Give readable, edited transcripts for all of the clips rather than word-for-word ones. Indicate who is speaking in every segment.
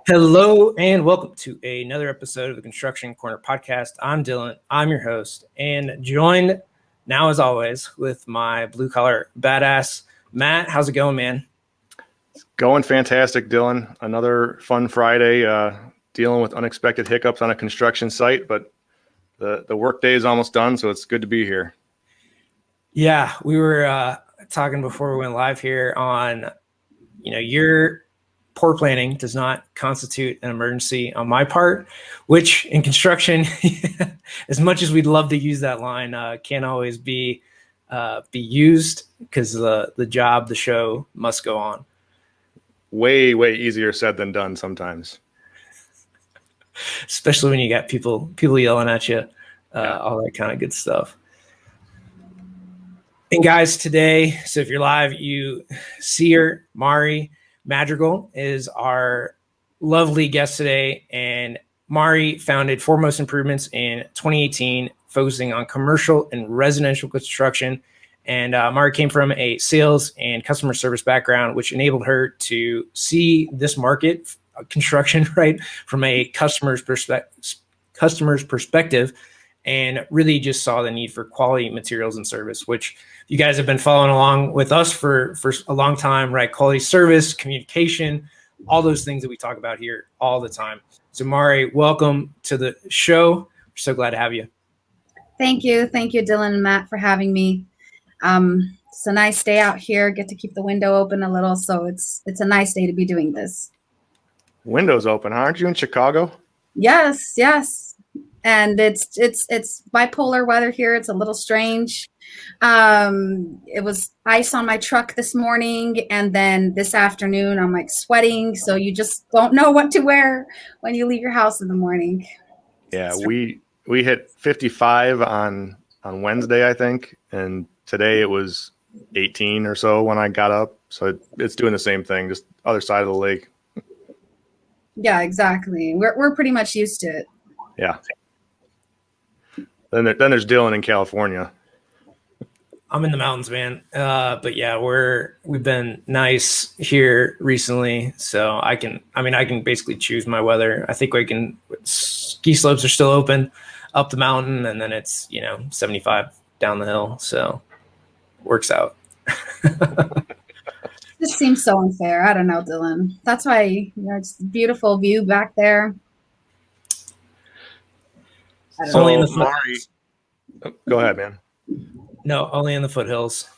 Speaker 1: Hello and welcome to another episode of the Construction Corner podcast. I'm Dylan. I'm your host and joined now as always with my blue collar badass Matt. How's it going, man?
Speaker 2: It's going fantastic, Dylan. Another fun Friday, dealing with unexpected hiccups on a construction site, but the work day is almost done, so it's good to be here.
Speaker 1: Yeah, we were talking before we went live here on, your poor planning does not constitute an emergency on my part, which in construction, as much as we'd love to use that line, can't always be used because the show must go on.
Speaker 2: Way easier said than done sometimes.
Speaker 1: Especially when you got people yelling at you, all that kind of good stuff. And guys, today, so if you're live, you see her, Mari Madrigal is our lovely guest today. And Mari founded Foremost Improvements in 2018, focusing on commercial and residential construction. And Mari came from a sales and customer service background, which enabled her to see this market, construction, right, from a customer's perspective, and really just saw the need for quality materials and service, which you guys have been following along with us for a long time, right? Quality service, communication, all those things that we talk about here all the time. So Mari, welcome to the show. We're so glad to have you.
Speaker 3: Thank you, Dylan and Matt, for having me. It's a nice day out here. Get to keep the window open a little, so it's a nice day to be doing this.
Speaker 2: Windows open, aren't you in Chicago?
Speaker 3: Yes. And it's bipolar weather here. It's a little strange. It was ice on my truck this morning, and then this afternoon I'm like sweating. So you just don't know what to wear when you leave your house in the morning.
Speaker 2: Yeah, we hit 55 on Wednesday, I think, and today it was 18 or so when I got up. So it's doing the same thing, just other side of the lake.
Speaker 3: Yeah, exactly. We're pretty much used to it.
Speaker 2: Yeah. Then there's Dylan in California.
Speaker 1: I'm in the mountains, man. But yeah, we've been nice here recently, so I can basically choose my weather. I think ski slopes are still open up the mountain, and then it's 75 down the hill, so works out.
Speaker 3: This seems so unfair. I don't know, Dylan. That's why it's a beautiful view back there.
Speaker 1: Only in the
Speaker 2: foothills. Go ahead, man.
Speaker 1: No, only in the foothills.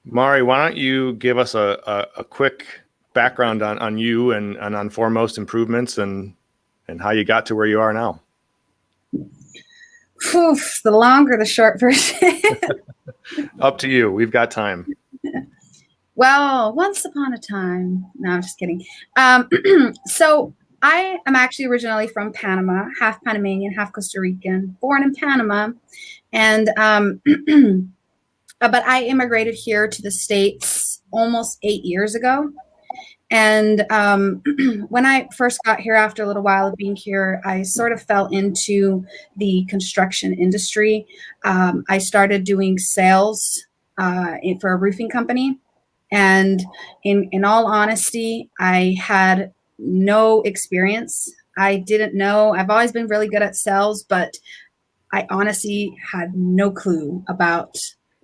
Speaker 2: Mari, why don't you give us a quick background on you and on Foremost Improvements and how you got to where you are now?
Speaker 3: Oof, the long or the short version?
Speaker 2: Up to you. We've got time.
Speaker 3: Well, once upon a time. No, I'm just kidding. So I am actually originally from Panama, half Panamanian, half Costa Rican, born in Panama. And but I immigrated here to the States almost 8 years ago. And when I first got here, after a little while of being here, I sort of fell into the construction industry. I started doing sales for a roofing company. And in all honesty, I had no experience. I didn't know. I've always been really good at sales, but I honestly had no clue about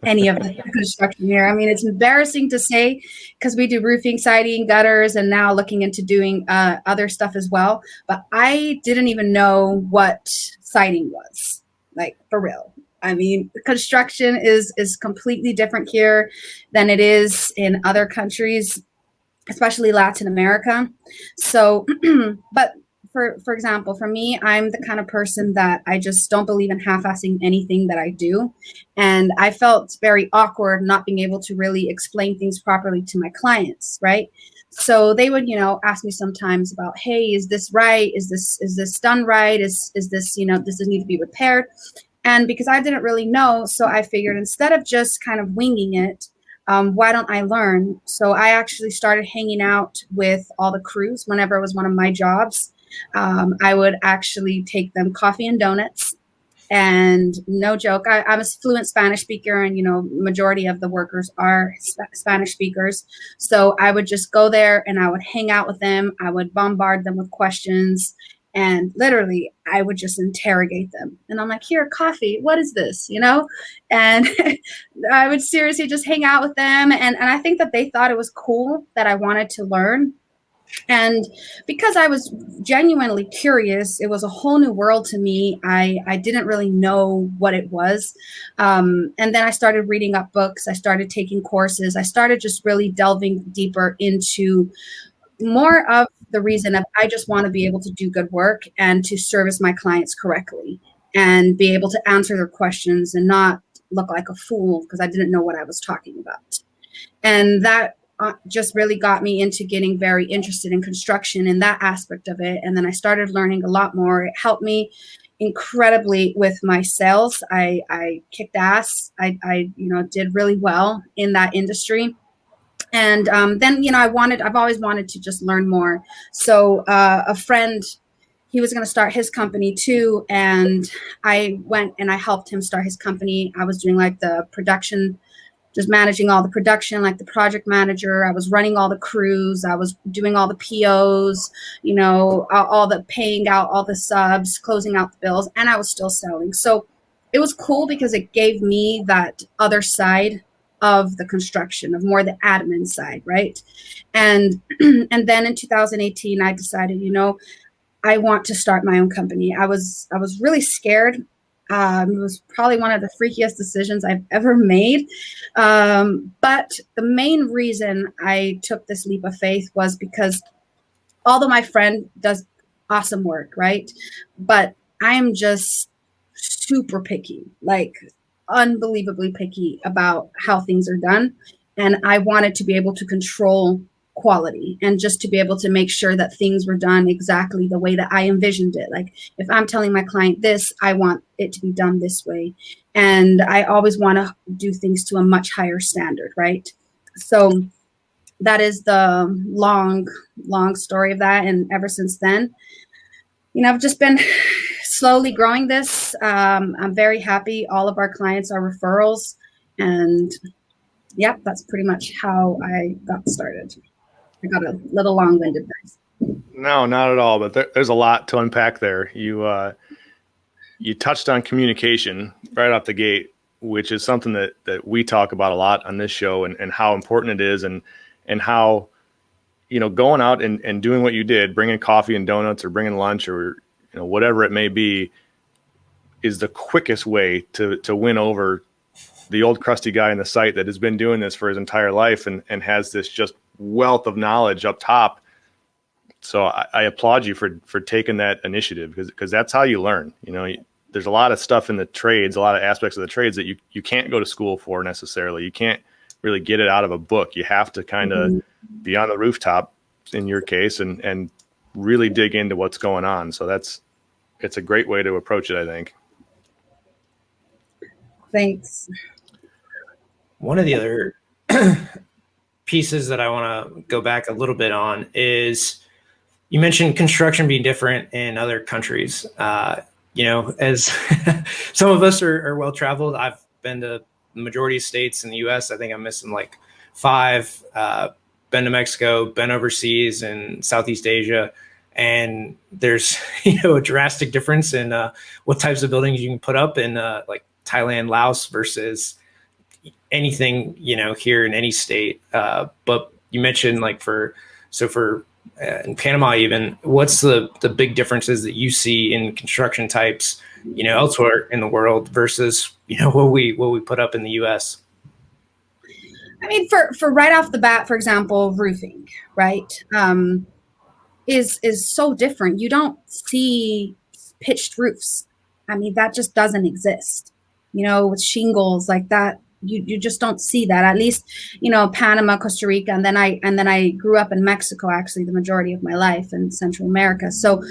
Speaker 3: any of the construction here. I mean, it's embarrassing to say because we do roofing, siding, gutters, and now looking into doing other stuff as well. But I didn't even know what siding was, like, for real. I mean, construction is completely different here than it is in other countries, especially Latin America. So, but for example, for me, I'm the kind of person that I just don't believe in half-assing anything that I do. And I felt very awkward not being able to really explain things properly to my clients, right? So they would, ask me sometimes about, hey, is this right? Is this done right? Is this, does this need to be repaired? And because I didn't really know, so I figured instead of just kind of winging it, why don't I learn? So I actually started hanging out with all the crews whenever it was one of my jobs. I would actually take them coffee and donuts And no joke, I'm a fluent Spanish speaker, and majority of the workers are Spanish speakers. So I would just go there and I would hang out with them. I would bombard them with questions, and literally I would just interrogate them. And I'm like, here, coffee, what is this? And I would seriously just hang out with them. And I think that they thought it was cool that I wanted to learn. And because I was genuinely curious, it was a whole new world to me. I didn't really know what it was. And then I started reading up books. I started taking courses. I started just really delving deeper into more of the reason of I just want to be able to do good work and to service my clients correctly and be able to answer their questions and not look like a fool because I didn't know what I was talking about. And that just really got me into getting very interested in construction and that aspect of it. And then I started learning a lot more. It helped me incredibly with my sales. I kicked ass. I did really well in that industry. And then, I've always wanted to just learn more. So a friend, he was going to start his company too. And I went and I helped him start his company. I was doing like the production, just managing all the production, like the project manager. I was running all the crews. I was doing all the POs, all the paying out all the subs, closing out the bills, and I was still selling. So it was cool because it gave me that other side of the construction, of more the admin side, right? And and then in 2018, I decided, I want to start my own company. I was really scared. It was probably one of the freakiest decisions I've ever made. But the main reason I took this leap of faith was because although my friend does awesome work, right? But I am just super picky, like unbelievably picky about how things are done. And I wanted to be able to control quality and just to be able to make sure that things were done exactly the way that I envisioned it. Like if I'm telling my client this, I want it to be done this way. And I always want to do things to a much higher standard, right? So that is the long story of that. And ever since then, I've just been slowly growing this. I'm very happy. All of our clients are referrals. And yep, that's pretty much how I got started. I got a little long-winded there.
Speaker 2: No, not at all. But there's a lot to unpack there. You touched on communication right off the gate, which is something that we talk about a lot on this show, and how important it is, and how going out and doing what you did, bringing coffee and donuts or bringing lunch or whatever it may be, is the quickest way to win over the old crusty guy in the site that has been doing this for his entire life and has this just wealth of knowledge up top. So I applaud you for taking that initiative because that's how you learn. There's a lot of stuff in the trades, a lot of aspects of the trades that you can't go to school for necessarily. You can't really get it out of a book. You have to kind of be on the rooftop in your case and really dig into what's going on. So it's a great way to approach it, I think.
Speaker 3: Thanks.
Speaker 1: One of the other pieces that I want to go back a little bit on is you mentioned construction being different in other countries. As some of us are well traveled, I've been to the majority of states in the U.S. I think I'm missing like 5. Been to Mexico, been overseas in Southeast Asia, and there's a drastic difference in what types of buildings you can put up in like Thailand, Laos versus anything here in any state. But you mentioned in Panama, even what's the big differences that you see in construction types elsewhere in the world versus what we put up in the U.S.
Speaker 3: I mean, for right off the bat, for example, roofing, right, is so different. You don't see pitched roofs. I mean, that just doesn't exist. With shingles like that, you just don't see that. At least, Panama, Costa Rica, and then I grew up in Mexico, actually, the majority of my life in Central America. So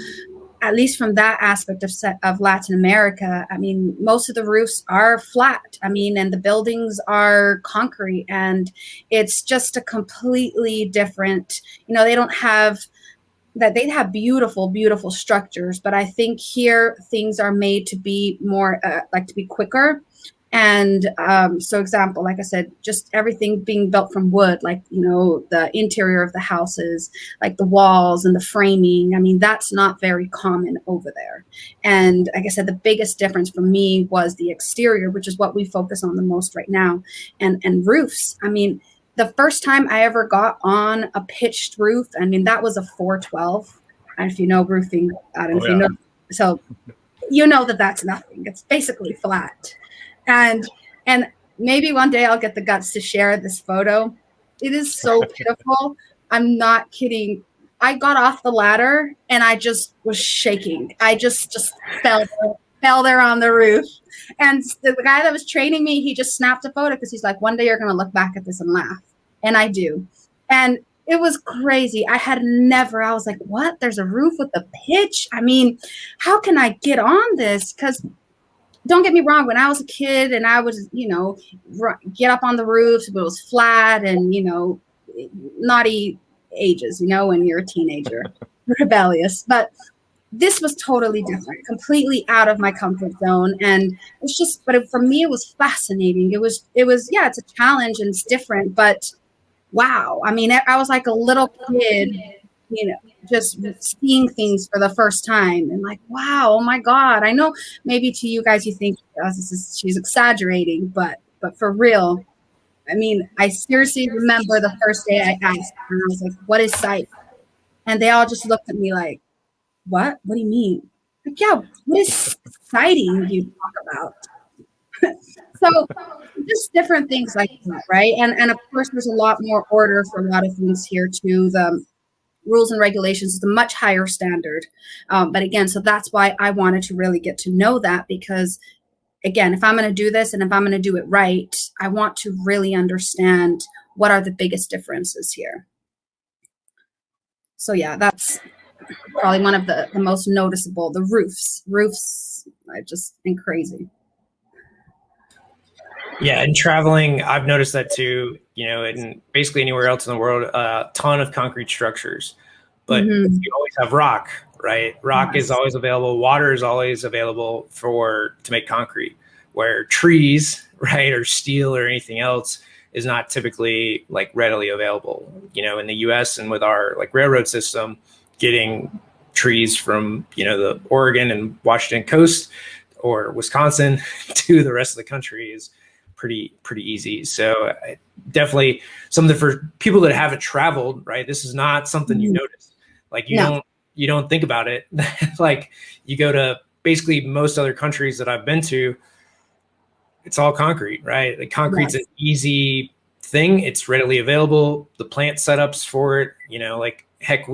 Speaker 3: at least from that aspect of Latin America, I mean, most of the roofs are flat. I mean, and the buildings are concrete, and it's just a completely different, they don't have that they have beautiful, beautiful structures, but I think here things are made to be more like to be quicker. And so example, like I said, just everything being built from wood, like, you know, the interior of the houses, like the walls and the framing. I mean, that's not very common over there. And like I said, the biggest difference for me was the exterior, which is what we focus on the most right now. And roofs. I mean, the first time I ever got on a pitched roof, I mean, that was a 412. And if you know roofing, I don't know if you know. So you know that that's nothing. It's basically flat. And maybe one day I'll get the guts to share this photo. It is so pitiful. I'm not kidding. I got off the ladder and I just was shaking. I just fell there on the roof. And the guy that was training me, he just snapped a photo because he's like, one day you're going to look back at this and laugh. And I do. And it was crazy. I was like, what? There's a roof with a pitch? I mean, how can I get on this? Because don't get me wrong, when I was a kid and I was, you know, get up on the roofs, but it was flat and, you know, naughty ages, you know, when you're a teenager, rebellious. But this was totally different, completely out of my comfort zone. And it's just, but for me, it was fascinating. It was, yeah, it's a challenge and it's different, but wow. I mean, I was like a little kid, you know, just seeing things for the first time and like, wow, oh my God. I know maybe to you guys, you think she's exaggerating, but for real, I mean, I seriously remember the first day I asked and I was like, what is sight? And they all just looked at me like, what do you mean? Like, yeah, what is sighting you talk about? So just different things like that, right? And of course, there's a lot more order for a lot of things here too. The rules and regulations is a much higher standard. But again, so that's why I wanted to really get to know that, because again, if I'm going to do this and if I'm going to do it right, I want to really understand what are the biggest differences here. So yeah, that's probably one of the most noticeable, the roofs are just crazy.
Speaker 1: Yeah, and traveling, I've noticed that too, you know, and basically anywhere else in the world, a ton of concrete structures, but you always have rock, right? Rock is always available. Water is always available to make concrete, where trees, right, or steel or anything else is not typically like readily available. You know, in the US and with our like railroad system, getting trees from, you know, the Oregon and Washington coast or Wisconsin to the rest of the country is pretty easy. So definitely something for people that haven't traveled, right? This is not something you notice. Like you don't think about it. Like you go to basically most other countries that I've been to, it's all concrete, right? Like concrete's an easy thing. It's readily available. The plant setups for it, you know, like heck,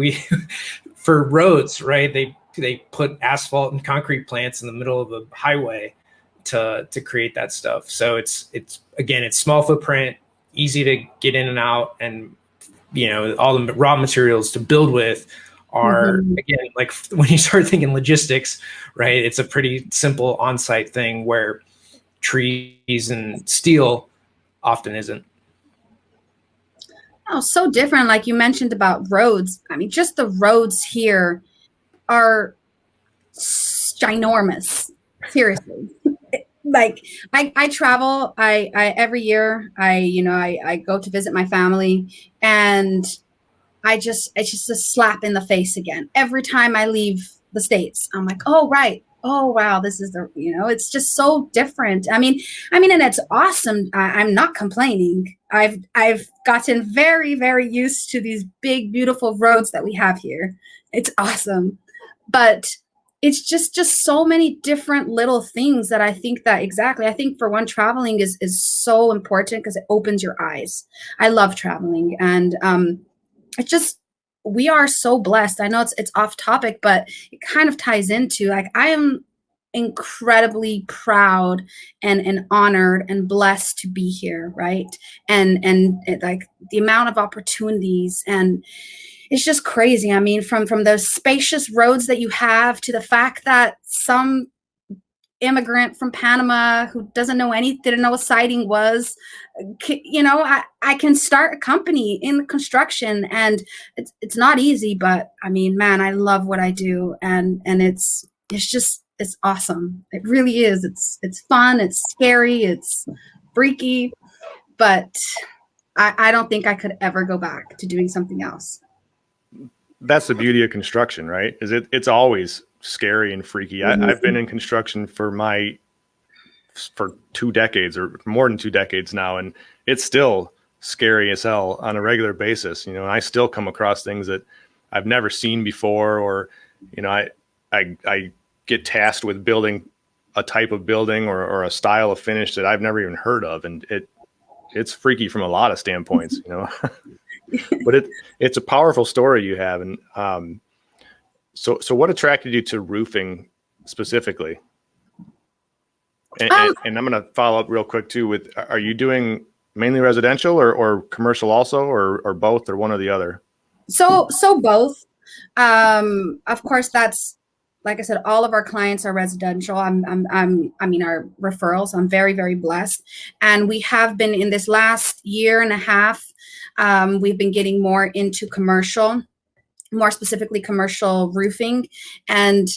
Speaker 1: for roads, right? They put asphalt and concrete plants in the middle of a highway to create that stuff. So it's again, it's small footprint, easy to get in and out, and you know, all the raw materials to build with are again, like when you start thinking logistics, right? It's a pretty simple on-site thing where trees and steel often isn't.
Speaker 3: Oh, so different. Like you mentioned about roads. I mean, just the roads here are ginormous. Seriously. Like I travel, I every year I go to visit my family, and it's just a slap in the face again. Every time I leave the States, I'm like, oh, right. Oh, wow. This is it's just so different. I mean, and it's awesome. I'm not complaining. I've gotten very, very used to these big, beautiful roads that we have here. It's awesome. But it's just so many different little things that I think for one, traveling is so important because it opens your eyes. I love traveling, and we are so blessed. I know it's off topic, but it kind of ties into, like, I am incredibly proud and honored and blessed to be here, right? And like the amount of opportunities, and it's just crazy. I mean, from those spacious roads that you have to the fact that some immigrant from Panama who doesn't know anything, didn't know what siding was, you know, I can start a company in construction, and it's not easy, but I mean, man, I love what I do, and it's awesome. It really is. It's fun. It's scary. It's freaky, but I don't think I could ever go back to doing something else.
Speaker 2: That's the beauty of construction, right? It's always scary and freaky. I've been in construction for 2 decades or more than 2 decades now, and it's still scary as hell on a regular basis. You know, and I still come across things that I've never seen before, or, you know, I get tasked with building a type of building or a style of finish that I've never even heard of, and it's freaky from a lot of standpoints, you know. But it's a powerful story you have. And so what attracted you to roofing specifically? And I'm going to follow up real quick too with, are you doing mainly residential or commercial also, or both, or one or the other?
Speaker 3: So both. Of course, that's, like I said, all of our clients are residential. I mean, our referrals. I'm very, very blessed. And we have been, in this last year and a half, we've been getting more into commercial, more specifically commercial roofing. And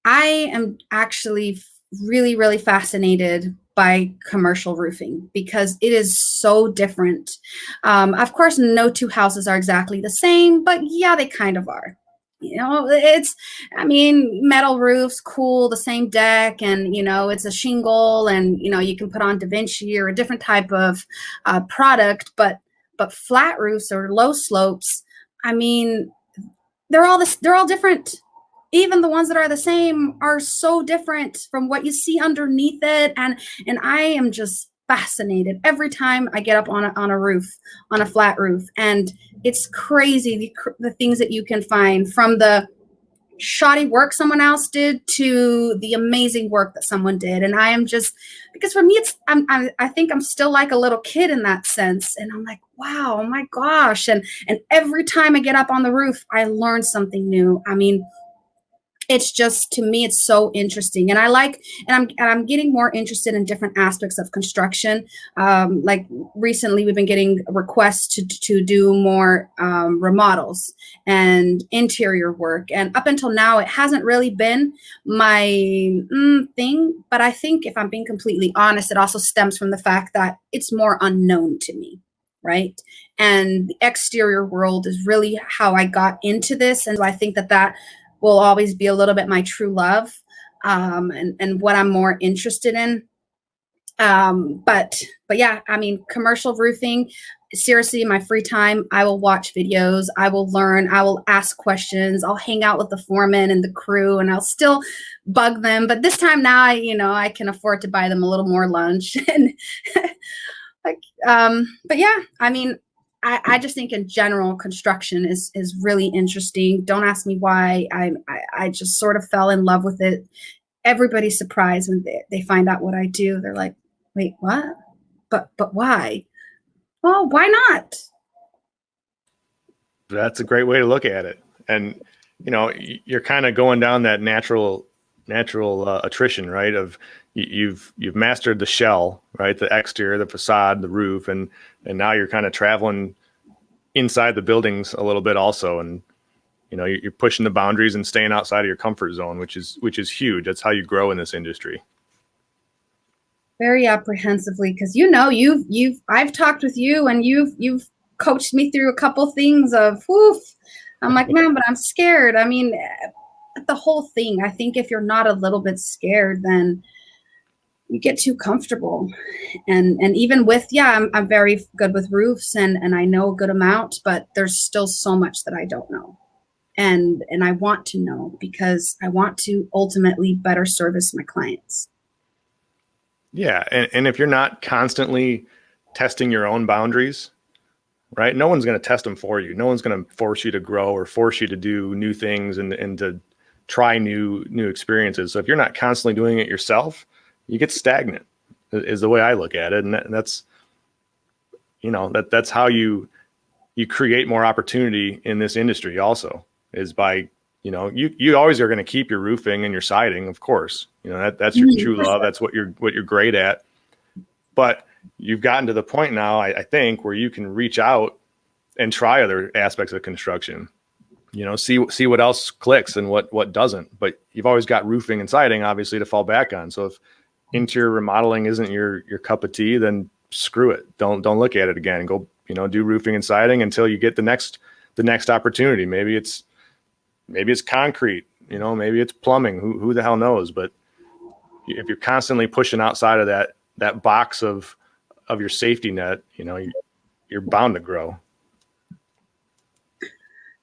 Speaker 3: I am actually really, really fascinated by commercial roofing because it is so different. Of course, no two houses are exactly the same, but yeah, they kind of are. You know, I mean, metal roofs, cool, the same deck, and, you know, it's a shingle, and, you know, you can put on Da Vinci or a different type of product, but flat roofs or low slopes, I mean, they're all different. Even the ones that are the same are so different from what you see underneath it, and I am just fascinated every time I get up on a roof, on a flat roof. And it's crazy the things that you can find, from the shoddy work someone else did to the amazing work that someone did. And I am just, because for me, I think I'm still like a little kid in that sense. And I'm like, wow, oh my gosh. And every time I get up on the roof, I learn something new. I mean, it's just, to me, it's so interesting. And I'm getting more interested in different aspects of construction. Like recently we've been getting requests to do more remodels and interior work. And up until now, it hasn't really been my thing. But I think, if I'm being completely honest, it also stems from the fact that it's more unknown to me. Right. And the exterior world is really how I got into this. And so I think that will always be a little bit my true love, and what I'm more interested in. But yeah, I mean, commercial roofing, seriously, in my free time, I will watch videos, I will learn, I will ask questions, I'll hang out with the foreman and the crew, and I'll still bug them. But this time now, I can afford to buy them a little more lunch. And but yeah, I mean, I just think in general, construction is really interesting. Don't ask me why. I just sort of fell in love with it. Everybody's surprised when they find out what I do. They're like, wait, what? But why? Well, why not?
Speaker 2: That's a great way to look at it. And, you're kind of going down that natural attrition, right? Of you've mastered the shell, right? The exterior, the facade, the roof, and now you're kind of traveling inside the buildings a little bit also. And, you're pushing the boundaries and staying outside of your comfort zone, which is huge. That's how you grow in this industry.
Speaker 3: Very apprehensively, because I've talked with you, and you've coached me through a couple things of, I'm like, man, but I'm scared. I mean, the whole thing, I think if you're not a little bit scared, then you get too comfortable. And even with, I'm very good with roofs, and I know a good amount, but there's still so much that I don't know. And I want to know, because I want to ultimately better service my clients.
Speaker 2: Yeah. And if you're not constantly testing your own boundaries, right, no one's going to test them for you. No one's going to force you to grow or force you to do new things and to try new experiences. So if you're not constantly doing it yourself, you get stagnant, is the way I look at it. And that's, that's how you create more opportunity in this industry also, is by you always are going to keep your roofing and your siding, of course. That's your true love. That's what you're great at. But you've gotten to the point now, I think, where you can reach out and try other aspects of construction. See what else clicks and what doesn't. But you've always got roofing and siding, obviously, to fall back on. So if interior remodeling isn't your cup of tea, then screw it. Don't look at it again. Go, do roofing and siding until you get the next opportunity. Maybe it's concrete, maybe it's plumbing. Who the hell knows? But if you're constantly pushing outside of that box of your safety net, you're bound to grow.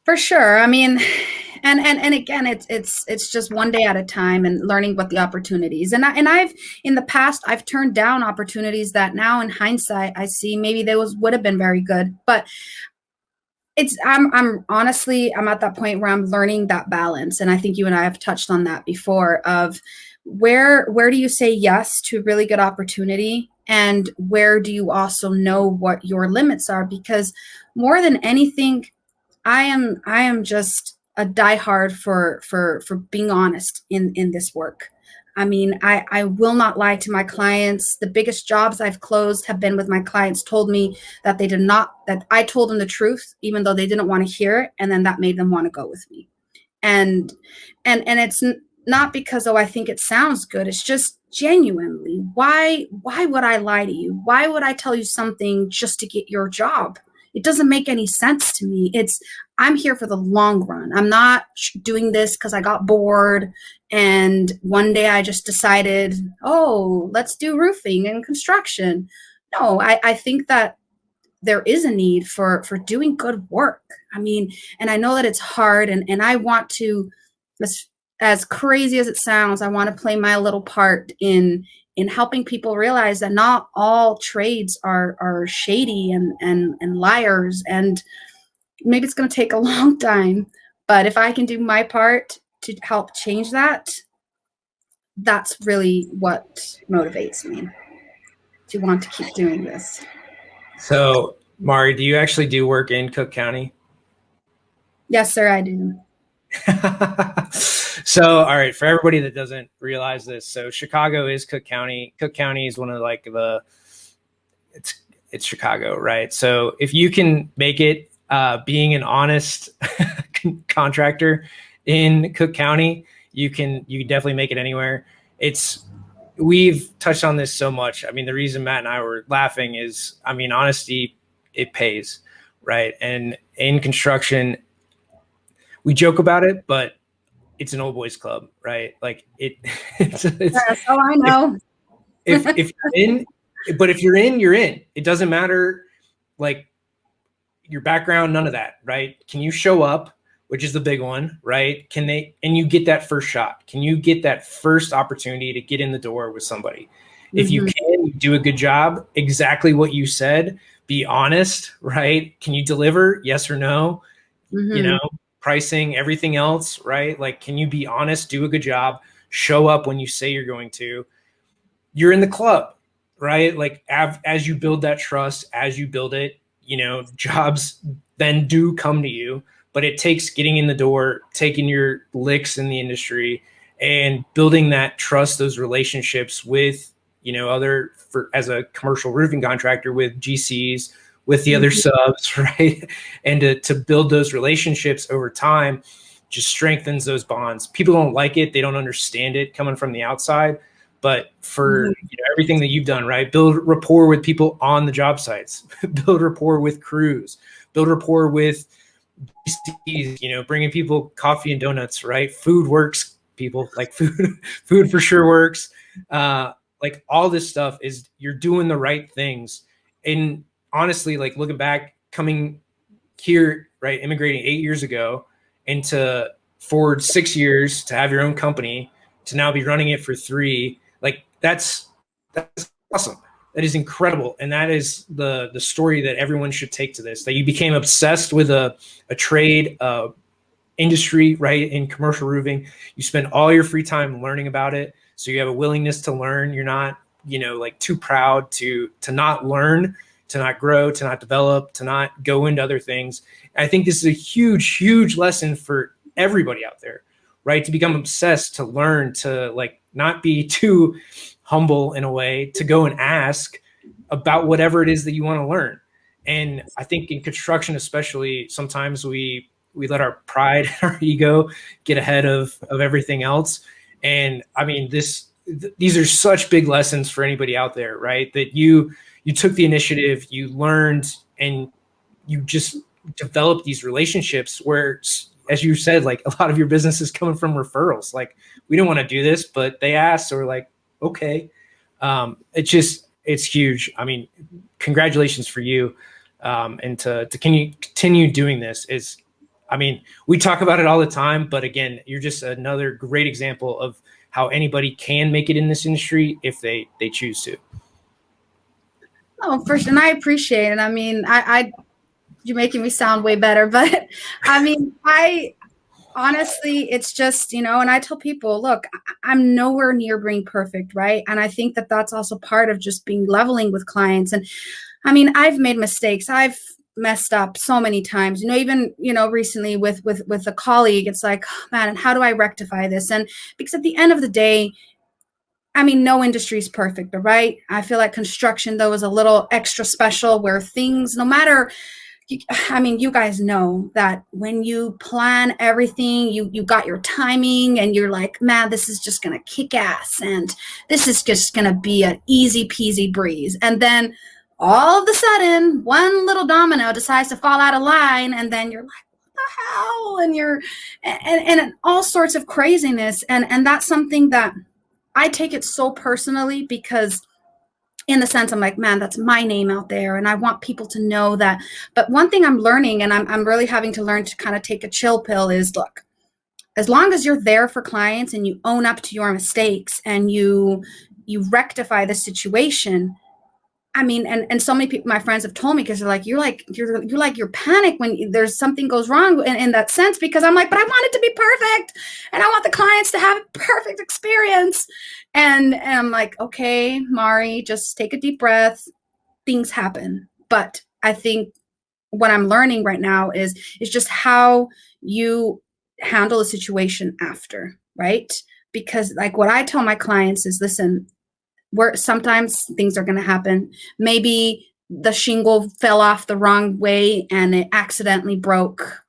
Speaker 3: For sure. I mean, and again, it's just one day at a time and learning what the opportunities. And I've in the past I've turned down opportunities that now in hindsight I see maybe those would have been very good. But I'm honestly at that point where I'm learning that balance. And I think you and I have touched on that before of where do you say yes to a really good opportunity, and where do you also know what your limits are? Because more than anything, I am just a diehard for being honest in this work. I mean, I will not lie to my clients. The biggest jobs I've closed have been with my clients told me that that I told them the truth, even though they didn't want to hear it. And then that made them want to go with me. And it's not because, I think it sounds good. It's just genuinely, why would I lie to you? Why would I tell you something just to get your job? It doesn't make any sense to me. I'm here for the long run. I'm not doing this because I got bored and one day I just decided, let's do roofing and construction. No, I think that there is a need for doing good work. I mean, and I know that it's hard, and I want to, as crazy as it sounds, I want to play my little part in helping people realize that not all trades are shady and liars, and maybe it's going to take a long time, but if I can do my part to help change that, that's really what motivates me to want to keep doing this.
Speaker 1: So, Mari, do you actually do work in Cook County?
Speaker 3: Yes, sir, I do.
Speaker 1: So, all right, for everybody that doesn't realize this, so Chicago is Cook County. Cook County is one of it's Chicago, right? So if you can make it being an honest contractor in Cook County, you can definitely make it anywhere. We've touched on this so much. I mean, the reason Matt and I were laughing is, I mean, honesty, it pays, right? And in construction, we joke about it, but it's an old boys club, right? Like it's
Speaker 3: That's all I know.
Speaker 1: If you're in, but if you're in, you're in. It doesn't matter, like your background, none of that, right? Can you show up, which is the big one, right? And you get that first shot? Can you get that first opportunity to get in the door with somebody? Mm-hmm. If you can, you do a good job, exactly what you said, be honest, right? Can you deliver? Yes or no? Mm-hmm. Pricing, everything else, right? Like, can you be honest, do a good job, show up when you say you're going to? You're in the club, right? Like, as you build that trust, as you build it, jobs then do come to you, but it takes getting in the door, taking your licks in the industry and building that trust, those relationships with, as a commercial roofing contractor with GCs, with the other subs, right? And to build those relationships over time just strengthens those bonds. People don't like it. They don't understand it coming from the outside. But for everything that you've done, right? Build rapport with people on the job sites, build rapport with crews, build rapport with GCs, bringing people coffee and donuts, right? Food works, people. Like food for sure works. Like all this stuff is you're doing the right things. And honestly, like looking back, coming here, right, immigrating 8 years ago, and to forward 6 years to have your own company, to now be running it for 3, like that's awesome. That is incredible. And that is the story that everyone should take to this, that you became obsessed with a trade industry, right, in commercial roofing. You spend all your free time learning about it. So you have a willingness to learn. You're not, like too proud to not learn, to not grow, to not develop, to not go into other things. I think this is a huge, huge lesson for everybody out there, right? To become obsessed, to learn, to like not be too humble in a way, to go and ask about whatever it is that you want to learn. And I think in construction, especially, sometimes we let our pride, our ego get ahead of everything else. And I mean, these are such big lessons for anybody out there, right? That you took the initiative, you learned, and you just developed these relationships where, as you said, like a lot of your business is coming from referrals. Like, we don't want to do this, but they asked, so we're like, okay. It's huge. I mean, congratulations for you. And to continue doing this is, I mean, we talk about it all the time, but again, you're just another great example of how anybody can make it in this industry if they choose to.
Speaker 3: Oh, first, and I appreciate it. I mean, you're making me sound way better, but I mean, honestly, it's just, and I tell people, look, I'm nowhere near being perfect, right? And I think that that's also part of just being leveling with clients. And I mean, I've made mistakes. I've messed up so many times, even, recently with a colleague, it's like, oh, man, how do I rectify this? And because at the end of the day, I mean, no industry is perfect, right? I feel like construction, though, is a little extra special where things, no matter, I mean, you guys know that when you plan everything, you got your timing and you're like, man, this is just going to kick ass. And this is just going to be an easy peasy breeze. And then all of a sudden, one little domino decides to fall out of line. And then you're like, what the hell? And you're, and all sorts of craziness. And that's something that I take it so personally because in the sense I'm like, man, that's my name out there. And I want people to know that. But one thing I'm learning, and I'm really having to learn to kind of take a chill pill, is look, as long as you're there for clients and you own up to your mistakes and you rectify the situation. I mean, and so many people, my friends have told me, because they're like, you're panic when there's something goes wrong in that sense, because I'm like, but I want it to be perfect and I want the clients to have a perfect experience. And I'm like, okay, Mari, just take a deep breath. Things happen. But I think what I'm learning right now is just how you handle a situation after, right? Because like what I tell my clients is, listen, sometimes things are going to happen. Maybe the shingle fell off the wrong way and it accidentally broke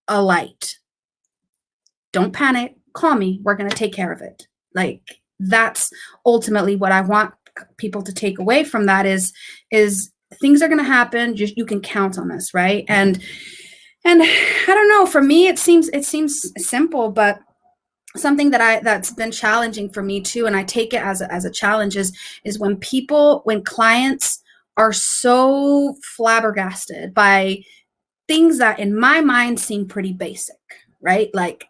Speaker 3: a light. Don't panic. Call me. We're going to take care of it. Like, that's ultimately what I want people to take away from that is things are going to happen. You can count on us. Right. And I don't know, for me, it seems simple, but something that's been challenging for me too, and I take it as a challenge, is when clients are so flabbergasted by things that in my mind seem pretty basic, right? Like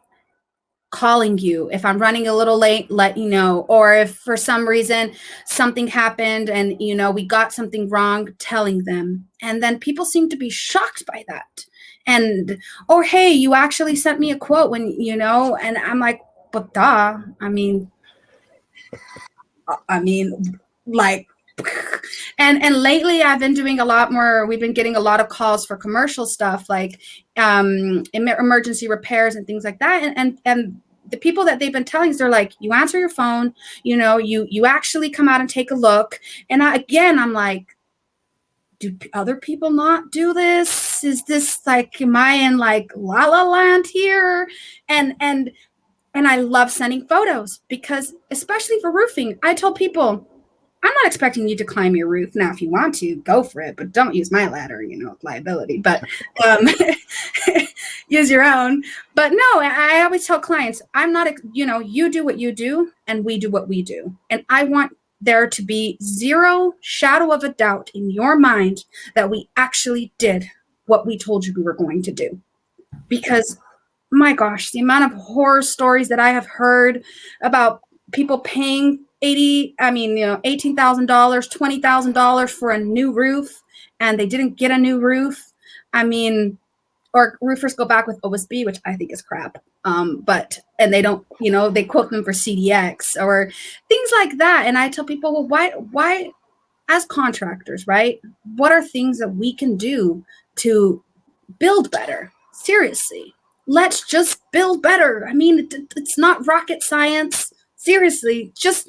Speaker 3: calling you if I'm running a little late, let you know, or if for some reason something happened and we got something wrong, telling them. And then people seem to be shocked by that. And, or hey, you actually sent me a quote when, and I'm like, but duh, I mean, like, and lately I've been doing a lot more. We've been getting a lot of calls for commercial stuff, like emergency repairs and things like that. And the people that they've been telling us, they're like, you answer your phone, you actually come out and take a look. And I'm like, do other people not do this? Is this like, am I in like La La Land here? And I love sending photos because, especially for roofing, I tell people, I'm not expecting you to climb your roof. Now, if you want to, go for it, but don't use my ladder, liability, but use your own. But no, I always tell clients, I'm not, you do what you do and we do what we do. And I want there to be zero shadow of a doubt in your mind that we actually did what we told you we were going to do. Because my gosh, the amount of horror stories that I have heard about people paying $18,000, $20,000 for a new roof, and they didn't get a new roof. I mean, or roofers go back with OSB, which I think is crap. And they don't, they quote them for CDX or things like that. And I tell people, well, why, as contractors, right? What are things that we can do to build better? Seriously. let's just build better. I mean, it's not rocket science. Seriously, just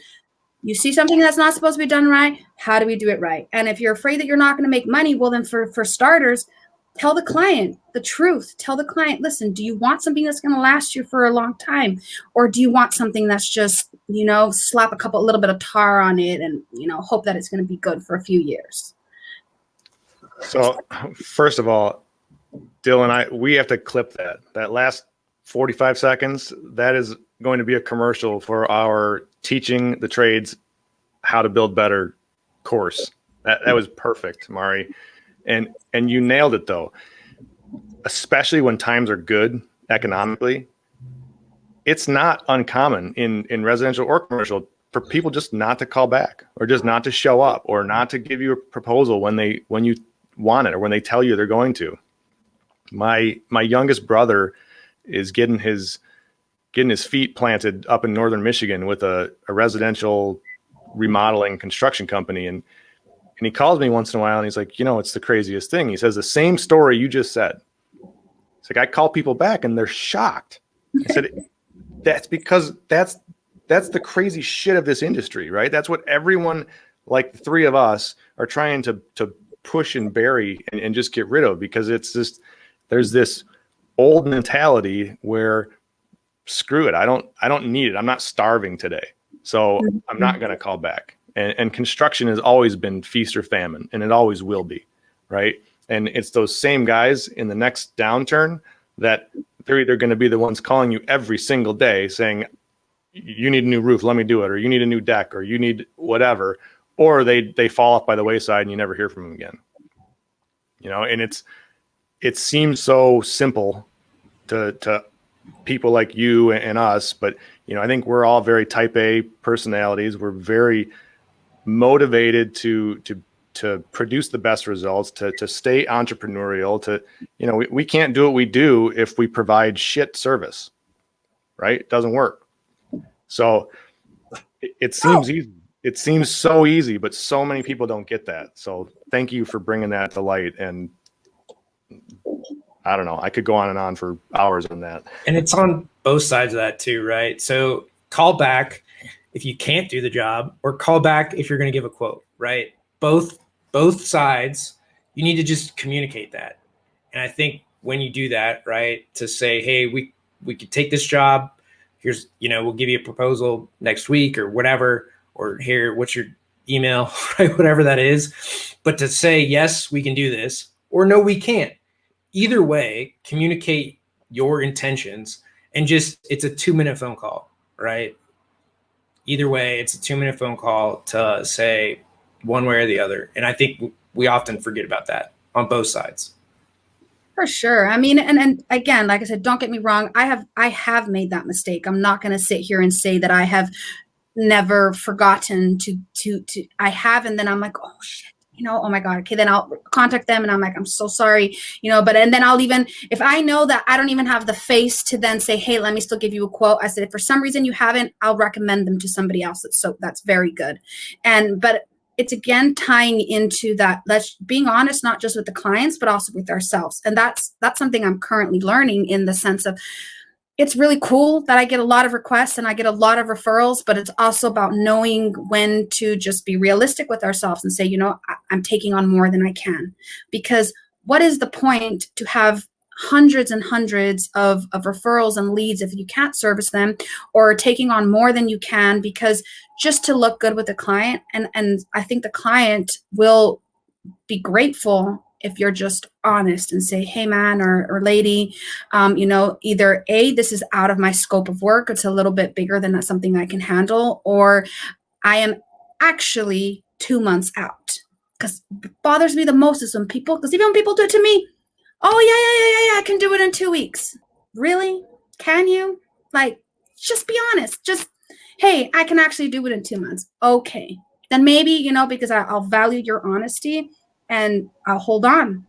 Speaker 3: you see something that's not supposed to be done right. How do we do it right? And if you're afraid that you're not going to make money, well, then for starters, tell the client the truth. Tell the client, listen, do you want something that's going to last you for a long time? Or do you want something that's just, slap a little bit of tar on it and, hope that it's going to be good for a few years?
Speaker 2: So first of all, Dylan, we have to clip that last 45 seconds. That is going to be a commercial for our teaching the trades how to build better course. That was perfect, Mari. And you nailed it though. Especially when times are good economically, it's not uncommon in residential or commercial for people just not to call back or just not to show up or not to give you a proposal when you want it or when they tell you they're going to. My youngest brother is getting his feet planted up in northern Michigan with a residential remodeling construction company. And he calls me once in a while and he's like, it's the craziest thing. He says the same story you just said. It's like, I call people back and they're shocked. I said, that's because that's the crazy shit of this industry, right? That's what everyone like the three of us are trying to push and bury and just get rid of, because it's just, there's this old mentality where screw it. I don't need it. I'm not starving today. So I'm not going to call back. And construction has always been feast or famine, and it always will be, right? And it's those same guys in the next downturn that they're either going to be the ones calling you every single day saying, you need a new roof, let me do it, or you need a new deck, or you need whatever, or they fall off by the wayside and you never hear from them again. And it seems so simple to people like you and us, but I think we're all very type A personalities. We're very motivated to produce the best results, to stay entrepreneurial, we can't do what we do if we provide shit service, right? It doesn't work. So it seems easy. It seems so easy, but so many people don't get that. So thank you for bringing that to light. And I don't know, I could go on and on for hours on that.
Speaker 1: And it's on both sides of that too, right? So call back if you can't do the job, or call back if you're going to give a quote, right? Both sides, you need to just communicate that. And I think when you do that, right, to say, hey, we could take this job. Here's, we'll give you a proposal next week or whatever, or here, what's your email, right? Whatever that is. But to say, yes, we can do this, or no, we can't. Either way, communicate your intentions, and it's a 2-minute phone call, right? Either way, it's a 2-minute phone call to say one way or the other. And I think we often forget about that on both sides.
Speaker 3: For sure. I mean, and again, like I said, don't get me wrong. I have made that mistake. I'm not going to sit here and say that I have never forgotten to I have. And then I'm like, oh shit, oh my God. Okay. Then I'll contact them and I'm like, I'm so sorry, and then I'll even, if I know that I don't even have the face to then say, hey, let me still give you a quote. I said, if for some reason you haven't, I'll recommend them to somebody else. That's very good. But it's again tying into that, being honest, not just with the clients, but also with ourselves. And that's something I'm currently learning, in the sense of, it's really cool that I get a lot of requests and I get a lot of referrals, but it's also about knowing when to just be realistic with ourselves and say, I'm taking on more than I can. Because what is the point to have hundreds and hundreds of referrals and leads if you can't service them, or taking on more than you can because just to look good with the client? And I think the client will be grateful if you're just honest and say, hey man or lady, either A, this is out of my scope of work, it's a little bit bigger than something I can handle, or I am actually 2 months out. Because it bothers me the most is because even when people do it to me, oh yeah, I can do it in 2 weeks. Really? Can you? Like, just be honest. Just, hey, I can actually do it in 2 months. Okay. Then maybe, because I'll value your honesty and I'll hold on.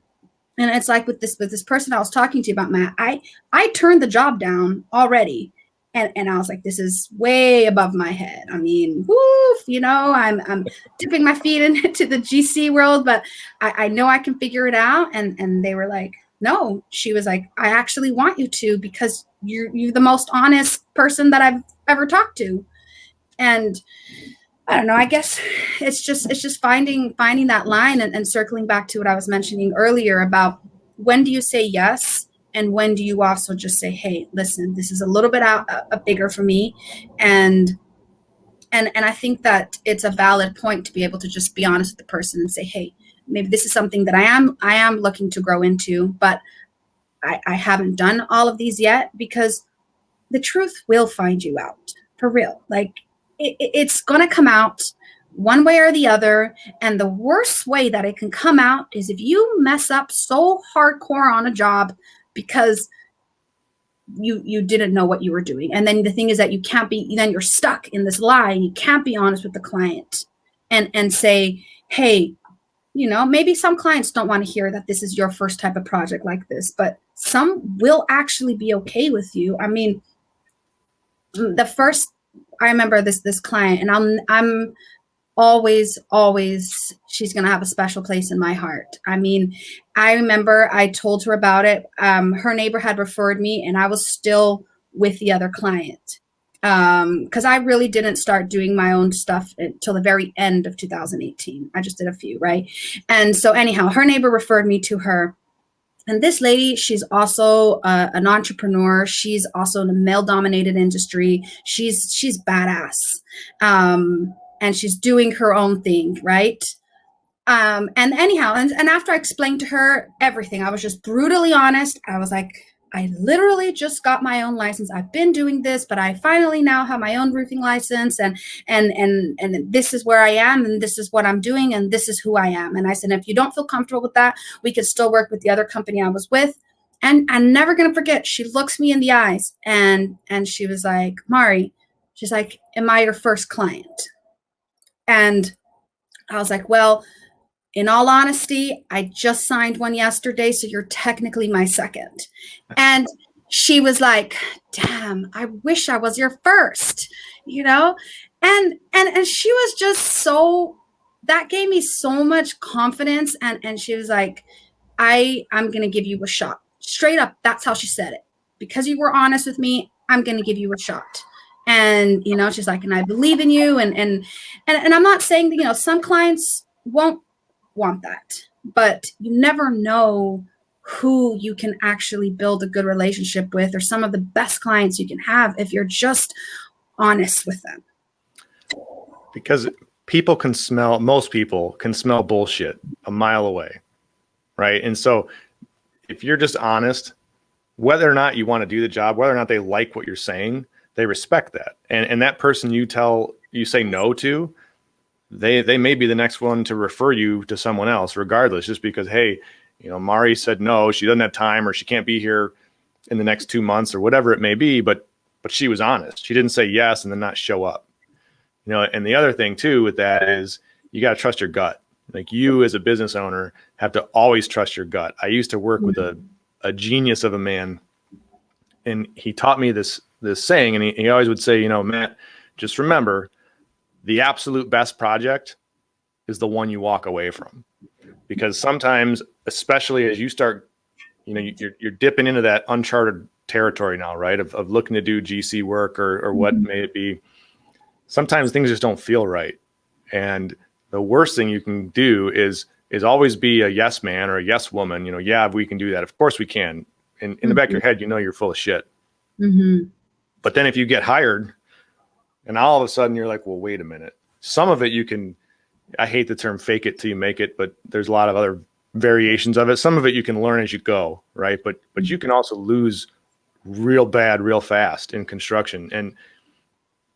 Speaker 3: And it's like with this person I was talking to about, Matt, I turned the job down already. And I was like, this is way above my head. I mean, woof, I'm dipping my feet into the GC world, but I know I can figure it out. And they were like, no. She was like, I actually want you to, because you're the most honest person that I've ever talked to. And I don't know, I guess it's just finding that line, and circling back to what I was mentioning earlier about when do you say yes, and when do you also just say, hey, listen, this is a little bit bigger for me. And I think that it's a valid point to be able to just be honest with the person and say, hey, maybe this is something that I am looking to grow into, but I haven't done all of these yet, because the truth will find you out, for real. Like it's going to come out one way or the other. And the worst way that it can come out is if you mess up so hardcore on a job because you didn't know what you were doing. And then the thing is that then you're stuck in this lie, and you can't be honest with the client and say, hey, maybe some clients don't want to hear that this is your first type of project like this, but some will actually be okay with you. I mean, I remember this client, and I'm always, she's going to have a special place in my heart. I mean, I remember I told her about it. Her neighbor had referred me, and I was still with the other client. Because I really didn't start doing my own stuff until the very end of 2018. I just did a few, right? And so anyhow, her neighbor referred me to her. And this lady, she's also an entrepreneur. She's also in a male-dominated industry. She's badass. And she's doing her own thing, right? And anyhow, and after I explained to her everything, I was just brutally honest. I was like, I literally just got my own license. I've been doing this, but I finally now have my own roofing license, and this is where I am, and this is what I'm doing, and this is who I am. And I said, if you don't feel comfortable with that, we could still work with the other company I was with. And I'm never gonna forget, she looks me in the eyes, and she was like, Mari, she's like, am I your first client? And I was like, well, in all honesty, I just signed one yesterday, so you're technically my second. And she was like, damn, I wish I was your first, And she was just so, that gave me so much confidence. And she was like, I'm going to give you a shot. Straight up, that's how she said it. Because you were honest with me, I'm going to give you a shot. And, she's like, and I believe in you. And I'm not saying that, some clients won't want that, but you never know who you can actually build a good relationship with, or some of the best clients you can have if you're just honest with them.
Speaker 2: Because most people can smell bullshit a mile away, right? And so if you're just honest, whether or not you want to do the job, whether or not they like what you're saying, they respect that. And that person you say no to, they may be the next one to refer you to someone else, regardless, just because, hey, Mari said no, she doesn't have time, or she can't be here in the next 2 months, or whatever it may be. But she was honest. She didn't say yes and then not show up. And the other thing too with that is you got to trust your gut. Like, you as a business owner have to always trust your gut. I used to work with a genius of a man, and he taught me this saying, and he always would say, Matt, just remember, the absolute best project is the one you walk away from. Because sometimes, especially as you start, you're dipping into that uncharted territory now, right? Of looking to do GC work or what may it be. Sometimes things just don't feel right. And the worst thing you can do is always be a yes man or a yes woman. Yeah, we can do that. Of course we can. And in the back of your head, you're full of shit. Mm-hmm. But then if you get hired, and all of a sudden you're like, well, wait a minute. Some of it you can, I hate the term fake it till you make it, but there's a lot of other variations of it. Some of it you can learn as you go, right? But you can also lose real bad, real fast in construction. And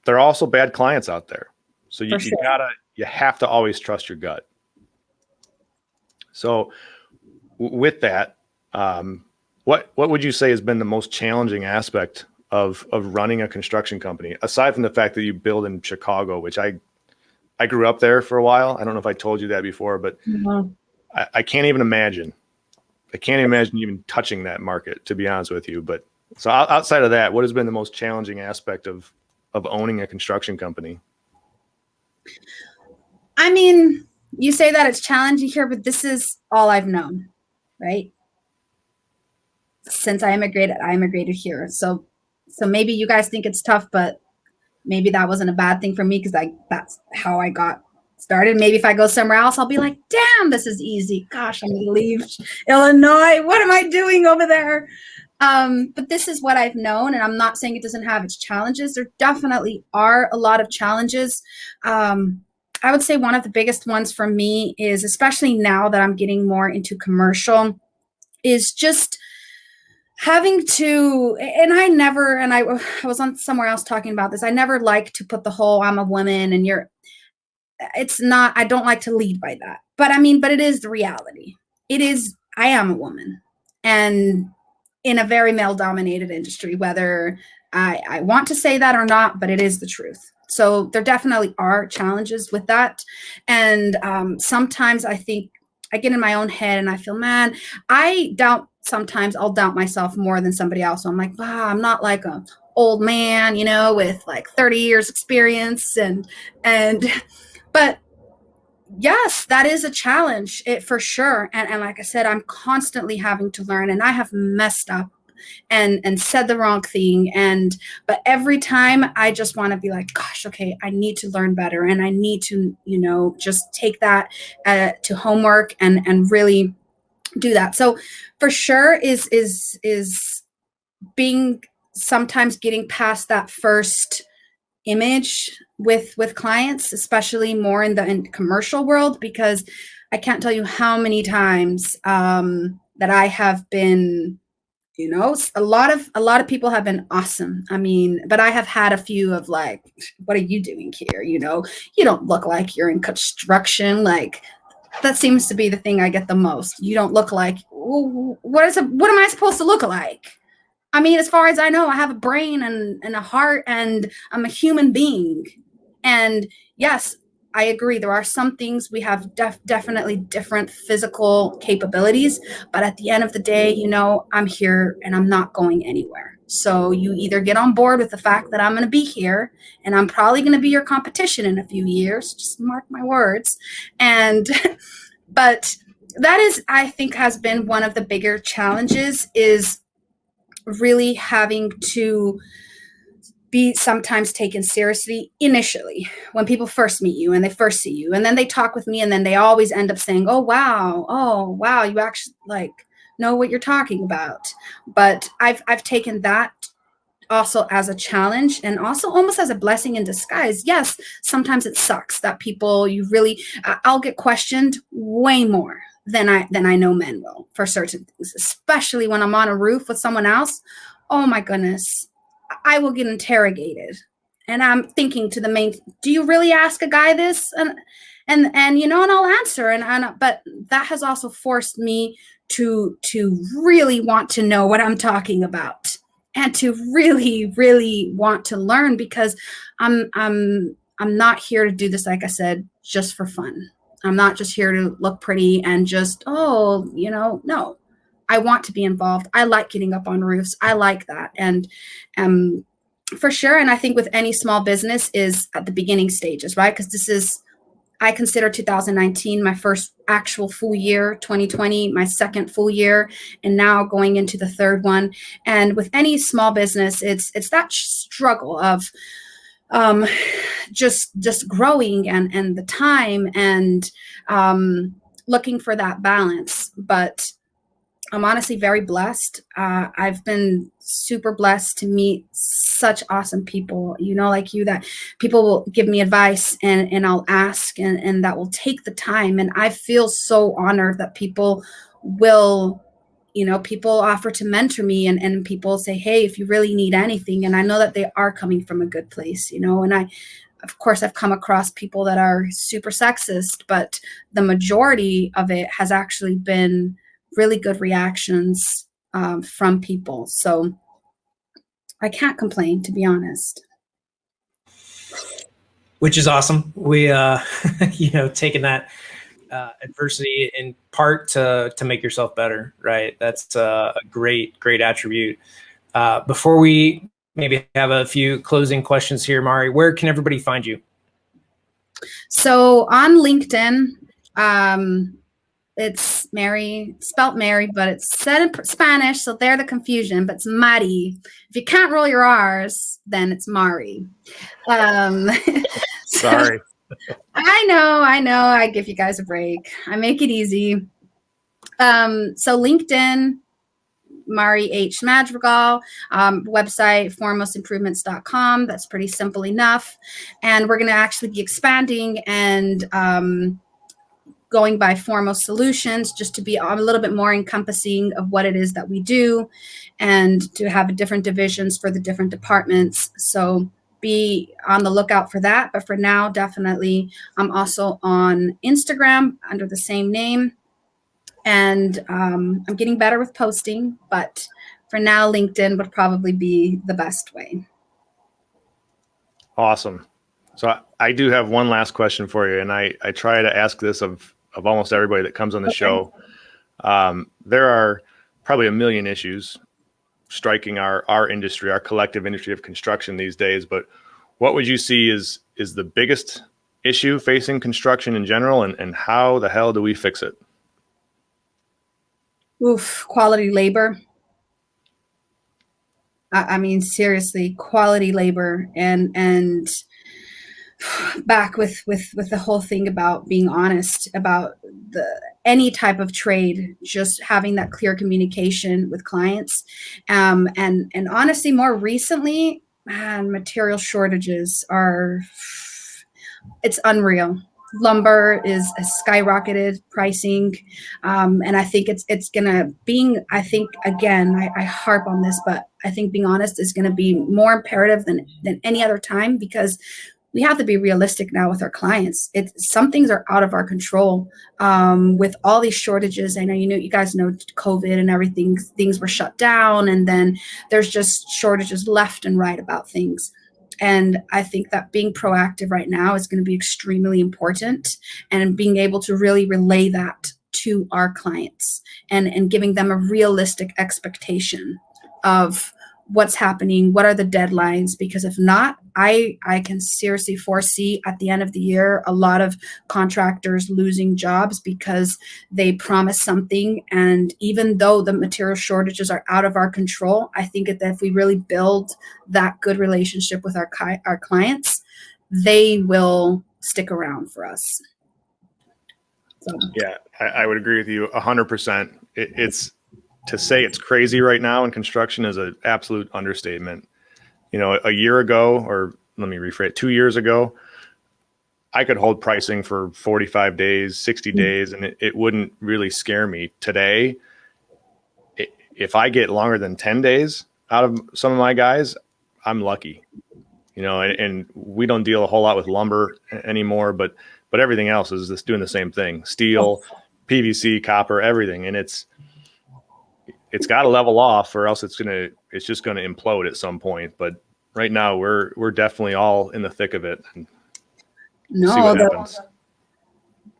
Speaker 2: there are also bad clients out there. So you have to always trust your gut. So with that, what would you say has been the most challenging aspect of running a construction company, aside from the fact that you build in Chicago, which I grew up there for a while. I don't know if I told you that before, but I can't even imagine. I can't imagine even touching that market, to be honest with you. But so outside of that, what has been the most challenging aspect of owning a construction company?
Speaker 3: I mean, you say that it's challenging here, but this is all I've known, right? since I immigrated here. So maybe you guys think it's tough, but maybe that wasn't a bad thing for me because that's how I got started. Maybe if I go somewhere else, I'll be like, damn, this is easy. Gosh, I'm gonna leave Illinois. What am I doing over there? But this is what I've known, and I'm not saying it doesn't have its challenges. There definitely are a lot of challenges. I would say one of the biggest ones for me is, especially now that I'm getting more into commercial, is just having to, and I was on somewhere else talking about this. I never like to put the whole, I'm a woman and it's not, I don't like to lead by that. But but it is the reality. I am a woman, and in a very male dominated industry, whether I want to say that or not, but it is the truth. So there definitely are challenges with that. And sometimes I think I get in my own head and I feel, man, sometimes I'll doubt myself more than somebody else. So I'm like, wow, I'm not like a old man, with like 30 years experience. But yes, that is a challenge, for sure. And like I said, I'm constantly having to learn, and I have messed up and said the wrong thing. But every time I just want to be like, gosh, okay, I need to learn better. And I need to, just take that to homework and really do that. So for sure is being sometimes getting past that first image with clients, especially more in the commercial world, because I can't tell you how many times that I have been, a lot of people have been awesome. But I have had a few of like, what are you doing here? You don't look like you're in construction. Like, that seems to be the thing I get the most. You don't look like, what am I supposed to look like? As far as I know, I have a brain and a heart, and I'm a human being. And yes, I agree. There are some things we have definitely different physical capabilities, but at the end of the day, I'm here and I'm not going anywhere. So you either get on board with the fact that I'm going to be here, and I'm probably going to be your competition in a few years, just mark my words. But that is, I think, has been one of the bigger challenges, is really having to be sometimes taken seriously initially when people first meet you and they first see you, and then they talk with me, and then they always end up saying, oh wow, you actually like know what you're talking about. But I've taken that also as a challenge, and also almost as a blessing in disguise. Yes, sometimes it sucks that I'll get questioned way more than I know men will for certain things, especially when I'm on a roof with someone else. Oh my goodness, I will get interrogated, and I'm thinking to the main, do you really ask a guy this? And I'll answer, but that has also forced me to really want to know what I'm talking about, and to really, really want to learn, because I'm not here to do this, like I said, just for fun. I'm not just here to look pretty and just, no. I want to be involved. I like getting up on roofs. I like that. And for sure. And I think with any small business is at the beginning stages, right? Because I consider 2019 my first actual full year, 2020 my second full year, and now going into the third one. And with any small business, it's that struggle of just growing and the time and looking for that balance. But I'm honestly very blessed. I've been super blessed to meet such awesome people, like you, that people will give me advice and I'll ask, and that will take the time. And I feel so honored that people will, people offer to mentor me, and people say, hey, if you really need anything. And I know that they are coming from a good place, and of course, I've come across people that are super sexist, but the majority of it has actually been really good reactions from people. So I can't complain, to be honest.
Speaker 1: Which is awesome. We, taking that adversity in part to make yourself better, right? That's a great attribute. Before we maybe have a few closing questions here, Mari, where can everybody find you?
Speaker 3: So on LinkedIn, it's Mary, spelt Mary, but it's said in Spanish, so they're the confusion, but it's Mari. If you can't roll your R's, then it's Mari.
Speaker 2: Sorry.
Speaker 3: I know, I give you guys a break. I make it easy. So LinkedIn, Mari H. Madrigal, website, foremostimprovements.com. That's pretty simple enough. And we're going to actually be expanding and going by Foremost Solutions, just to be a little bit more encompassing of what it is that we do and to have different divisions for the different departments. So be on the lookout for that. But for now, definitely, I'm also on Instagram under the same name. And I'm getting better with posting, but for now, LinkedIn would probably be the best way.
Speaker 2: Awesome. So I do have one last question for you, and I try to ask this of almost everybody that comes on the show. There are probably a million issues striking our industry, our collective industry of construction these days. But what would you see is the biggest issue facing construction in general, and how the hell do we fix it?
Speaker 3: Oof, quality labor. I mean, seriously, quality labor, and back with the whole thing about being honest about any type of trade, just having that clear communication with clients, and honestly, more recently, man, material shortages it's unreal. Lumber is a skyrocketed pricing, and I think it's gonna I think, again, I harp on this, but I think being honest is gonna be more imperative than any other time, because we have to be realistic now with our clients. Some things are out of our control, with all these shortages. I know you guys know COVID and everything. Things were shut down, and then there's just shortages left and right about things. And I think that being proactive right now is going to be extremely important, and being able to really relay that to our clients, and giving them a realistic expectation of what's happening, what are the deadlines, because if not, I can seriously foresee at the end of the year a lot of contractors losing jobs because they promised something, and even though the material shortages are out of our control, I think that if we really build that good relationship with our clients, they will stick around for us. So.
Speaker 2: Yeah, I would agree with you 100%. It's to say it's crazy right now in construction is an absolute understatement. You know, a year ago, or let me rephrase, 2 years ago, I could hold pricing for 45 days, 60 days, and it wouldn't really scare me. Today, if I get longer than 10 days out of some of my guys, I'm lucky. You know, and we don't deal a whole lot with lumber anymore, but everything else is just doing the same thing. Steel, PVC, copper, everything. And it's got to level off, or else it's just gonna implode at some point. But right now we're definitely all in the thick of it. And
Speaker 3: no,
Speaker 2: see what happens.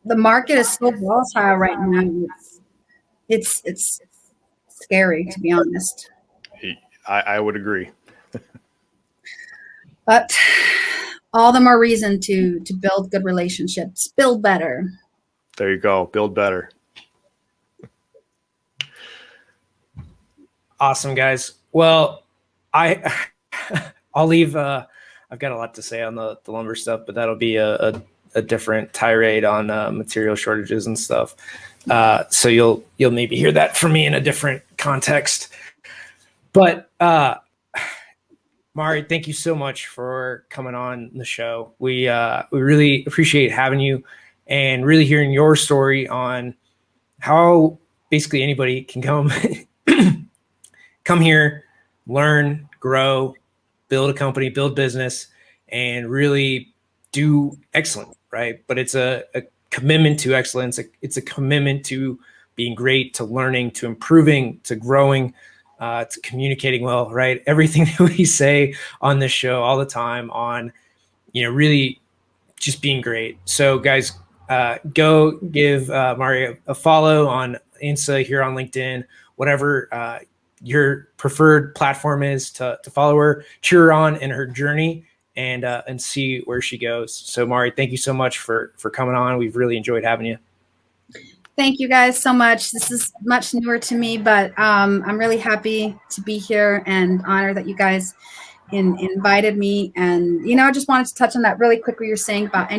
Speaker 3: The market is so volatile right now. It's scary, to be honest.
Speaker 2: I would agree.
Speaker 3: But all the more reason to build good relationships, build better.
Speaker 2: There you go. Build better.
Speaker 1: Awesome, guys. Well, I'll leave. I've got a lot to say on the lumber stuff, but that'll be a different tirade on material shortages and stuff. So you'll maybe hear that from me in a different context. But Mari, thank you so much for coming on the show. We really appreciate having you and really hearing your story on how basically anybody can come here, learn, grow, build a company, build business, and really do excellent, right? But it's a commitment to excellence. It's a commitment to being great, to learning, to improving, to growing, to communicating well, right? Everything that we say on this show all the time on, really just being great. So guys, go give Mari a follow on Insta, here on LinkedIn, whatever your preferred platform is to follow her, cheer her on in her journey, and see where she goes. So Mari, thank you so much for coming on. We've really enjoyed having you.
Speaker 3: Thank you guys so much. This is much newer to me, but I'm really happy to be here and honored that you guys invited me. And, I just wanted to touch on that really quick, what you're saying about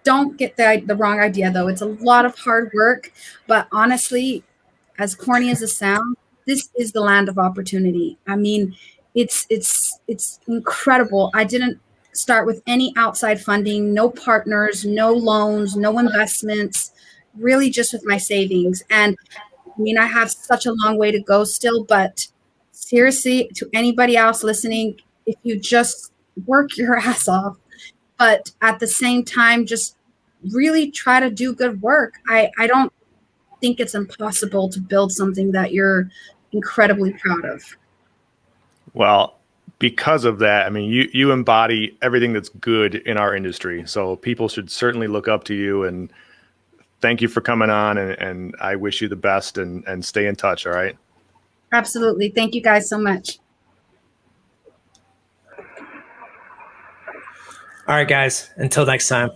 Speaker 3: don't get the wrong idea, though. It's a lot of hard work, but honestly, as corny as it sounds, this is the land of opportunity. I mean, it's incredible. I didn't start with any outside funding, no partners, no loans, no investments, really just with my savings. And I mean, I have such a long way to go still, but seriously, to anybody else listening, if you just work your ass off, but at the same time, just really try to do good work. I don't think it's impossible to build something that you're incredibly proud of.
Speaker 2: Well, because of that, I mean, you embody everything that's good in our industry. So people should certainly look up to you, and thank you for coming on, and I wish you the best, and stay in touch. All right.
Speaker 3: Absolutely. Thank you guys so much.
Speaker 1: All right, guys. Until next time.